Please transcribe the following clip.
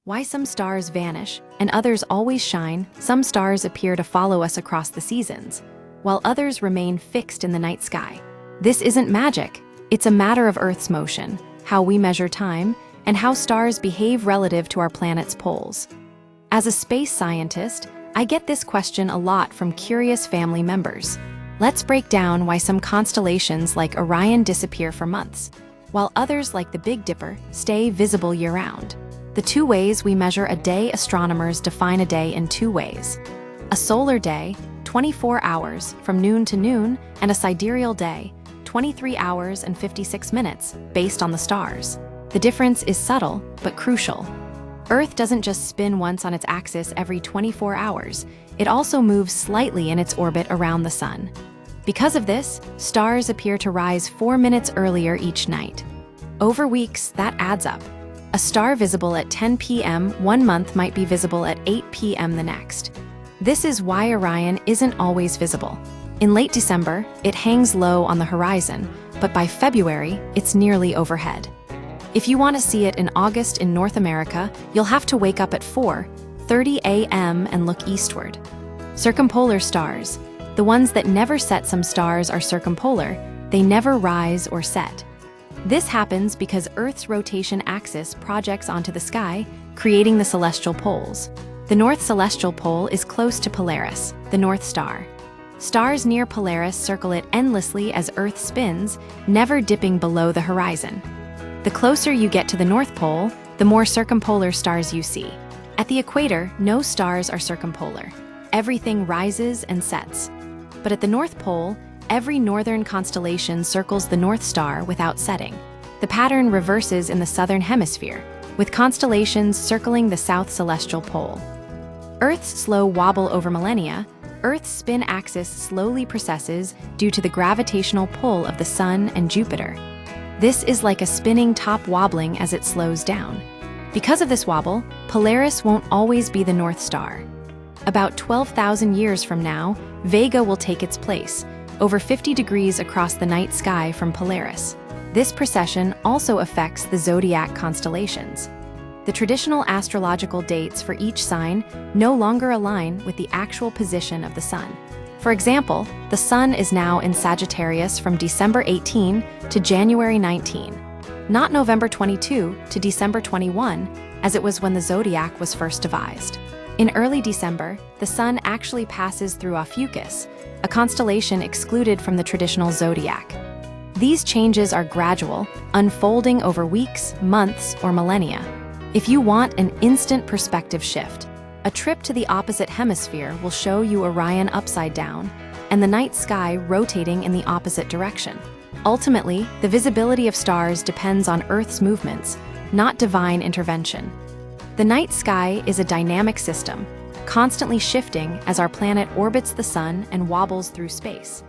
Why some stars vanish and others always shine. Some stars appear to follow us across the seasons, while others remain fixed in the night sky. This isn't magic. It's a matter of Earth's motion, how we measure time, and how stars behave relative to our planet's poles. As a space scientist, I get this question a lot from curious family members. Let's break down why some constellations like Orion disappear for months, while others like the Big Dipper stay visible year-round. The two ways we measure a day. Astronomers define a day in two ways: a solar day, 24 hours from noon to noon, and a sidereal day, 23 hours and 56 minutes, based on the stars. The difference is subtle, but crucial. Earth doesn't just spin once on its axis every 24 hours, it also moves slightly in its orbit around the sun. Because of this, stars appear to rise 4 minutes earlier each night. Over weeks, that adds up. A star visible at 10 p.m. one month might be visible at 8 p.m. the next. This is why Orion isn't always visible. In late December, it hangs low on the horizon, but by February, it's nearly overhead. If you want to see it in August in North America, you'll have to wake up at 4:30 a.m. and look eastward. Circumpolar stars. The ones that never set. Some stars are circumpolar, they never rise or set. This happens because Earth's rotation axis projects onto the sky, creating the celestial poles. The North Celestial Pole is close to Polaris, the North Star. Stars near Polaris circle it endlessly as Earth spins, never dipping below the horizon. The closer you get to the North Pole, the more circumpolar stars you see. At the equator, no stars are circumpolar. Everything rises and sets. But at the North Pole, every northern constellation circles the North Star without setting. The pattern reverses in the southern hemisphere, with constellations circling the South Celestial Pole. Earth's slow wobble over millennia. Earth's spin axis slowly precesses due to the gravitational pull of the Sun and Jupiter. This is like a spinning top wobbling as it slows down. Because of this wobble, Polaris won't always be the North Star. About 12,000 years from now, Vega will take its place, over 50 degrees across the night sky from Polaris. This precession also affects the zodiac constellations. The traditional astrological dates for each sign no longer align with the actual position of the sun. For example, the sun is now in Sagittarius from December 18 to January 19, not November 22 to December 21, as it was when the zodiac was first devised. In early December, the sun actually passes through Ophiuchus, a constellation excluded from the traditional zodiac. These changes are gradual, unfolding over weeks, months, or millennia. If you want an instant perspective shift, a trip to the opposite hemisphere will show you Orion upside down and the night sky rotating in the opposite direction. Ultimately, the visibility of stars depends on Earth's movements, not divine intervention. The night sky is a dynamic system, constantly shifting as our planet orbits the sun and wobbles through space.